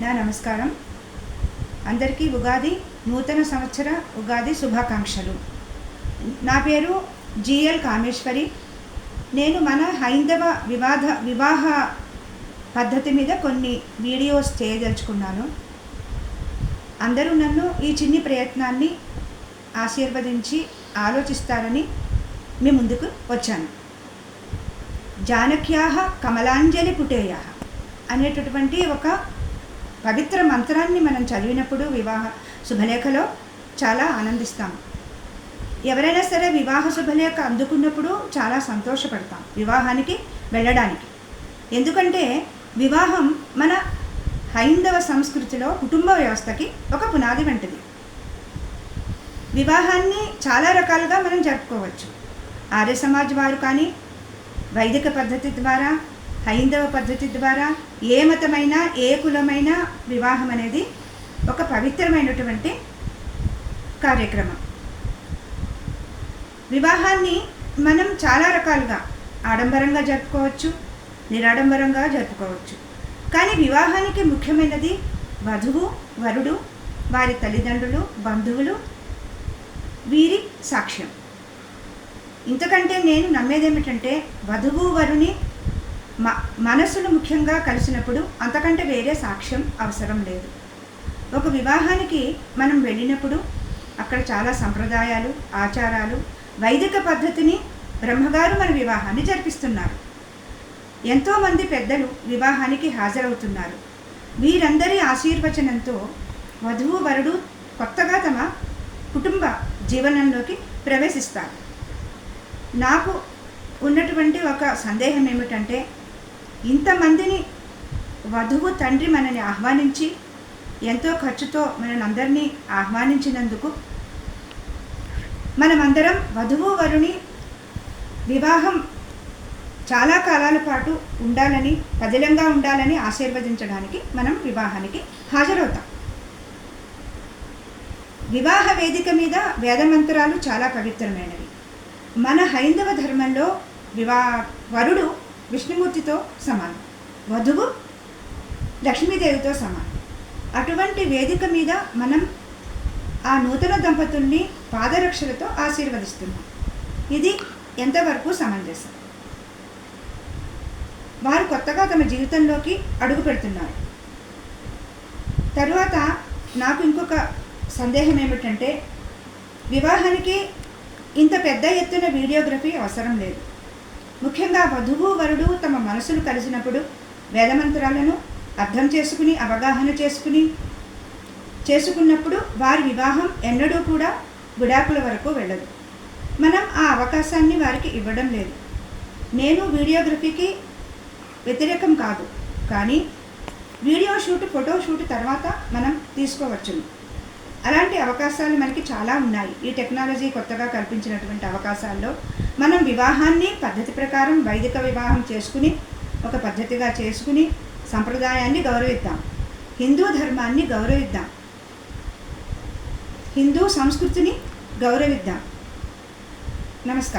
నా నమస్కారం. అందరికీ ఉగాది నూతన సంవత్సర ఉగాది శుభాకాంక్షలు. నా పేరు జిఎల్ కామేశ్వరి. నేను మన హైందవ వివాహ పద్ధతి మీద కొన్ని వీడియోస్ చేయదలుచుకున్నాను. అందరూ నన్ను ఈ చిన్ని ప్రయత్నాన్ని ఆశీర్వదించి ఆలోచిస్తారని మీ ముందుకు వచ్చాను. జానక్యాః కమలాంజలి పుటేయాః అనేటటువంటి ఒక పవిత్ర మంత్రాన్ని మనం చదివినప్పుడు వివాహ శుభలేఖలో చాలా ఆనందిస్తాం. ఎవరైనా సరే వివాహ శుభలేఖ అందుకున్నప్పుడు చాలా సంతోషపడతాం వివాహానికి వెళ్ళడానికి. ఎందుకంటే వివాహం మన హైందవ సంస్కృతిలో కుటుంబ వ్యవస్థకి ఒక పునాది వంటిది. వివాహాన్ని చాలా రకాలుగా మనం జరుపుకోవచ్చు. ఆర్య సమాజ్ వారు కానీ వైదిక పద్ధతి ద్వారా, హైందవ పద్ధతి ద్వారా, ఏ మతమైనా ఏ కులమైనా వివాహం అనేది ఒక పవిత్రమైనటువంటి కార్యక్రమం. వివాహాన్ని మనం చాలా రకాలుగా ఆడంబరంగా జరుపుకోవచ్చు, నిరాడంబరంగా జరుపుకోవచ్చు. కానీ వివాహానికి ముఖ్యమైనది వధువు, వరుడు, వారి తల్లిదండ్రులు, బంధువులు, వీరి సాక్ష్యం. ఇంతకంటే నేను నమ్మేదేమిటంటే వధువు వరుని మనసులు ముఖ్యంగా కలిసినప్పుడు అంతకంటే వేరే సాక్ష్యం అవసరం లేదు. ఒక వివాహానికి మనం వెళ్ళినప్పుడు అక్కడ చాలా సంప్రదాయాలు, ఆచారాలు, వైదిక పద్ధతిని బ్రహ్మగారు మన వివాహాన్ని జరిపిస్తున్నారు. ఎంతోమంది పెద్దలు వివాహానికి హాజరవుతున్నారు. వీరందరి ఆశీర్వచనంతో వధువు వరుడు కొత్తగా తమ కుటుంబ జీవనంలోకి ప్రవేశిస్తారు. నాకు ఉన్నటువంటి ఒక సందేహం ఏమిటంటే, ఇంతమందిని వధువు తండ్రి మనని ఆహ్వానించి ఎంతో ఖర్చుతో మననందరినీ ఆహ్వానించినందుకు మనమందరం వధువు వరుని వివాహం చాలా కాలాల పాటు ఉండాలని, పదిలంగా ఉండాలని ఆశీర్వదించడానికి మనం వివాహానికి హాజరవుతాం. వివాహ వేదిక మీద వేదమంత్రాలు చాలా పవిత్రమైనవి. మన హైందవ ధర్మంలో వరుడు విష్ణుమూర్తితో సమానం, వధువు లక్ష్మీదేవితో సమానం. అటువంటి వేదిక మీద మనం ఆ నూతన దంపతుల్ని పాదరక్షలతో ఆశీర్వదిస్తున్నాం. ఇది ఎంతవరకు సమంజసం? వారు కొత్తగా తమ జీవితంలోకి అడుగు పెడుతున్నారు. తరువాత నాకు ఇంకొక సందేహం ఏమిటంటే, వివాహానికి ఇంత పెద్ద ఎత్తున వీడియోగ్రఫీ అవసరం లేదు. ముఖ్యంగా వధువు వరుడు తమ మనసులు కలిసినప్పుడు వేదమంత్రాలను అర్థం చేసుకుని, అవగాహన చేసుకున్నప్పుడు వారి వివాహం ఎన్నడూ కూడా విడాకుల వరకు వెళ్ళదు. మనం ఆ అవకాశాన్ని వారికి ఇవ్వడం లేదు. నేను వీడియోగ్రఫీకి వ్యతిరేకం కాదు, కానీ వీడియో షూట్, ఫోటో షూట్ తర్వాత మనం తీసుకోవచ్చును. అలాంటి అవకాశాలు మనకి చాలా ఉన్నాయి. ఈ టెక్నాలజీ కొత్తగా కల్పించినటువంటి అవకాశాల్లో మనం వివాహాన్ని పద్ధతి ప్రకారం వైదిక వివాహం చేసుకుని, ఒక పద్ధతిగా చేసుకుని, సంప్రదాయాన్ని గౌరవిద్దాం, హిందూ ధర్మాన్ని గౌరవిద్దాం, హిందూ సంస్కృతిని గౌరవిద్దాం. నమస్కారం.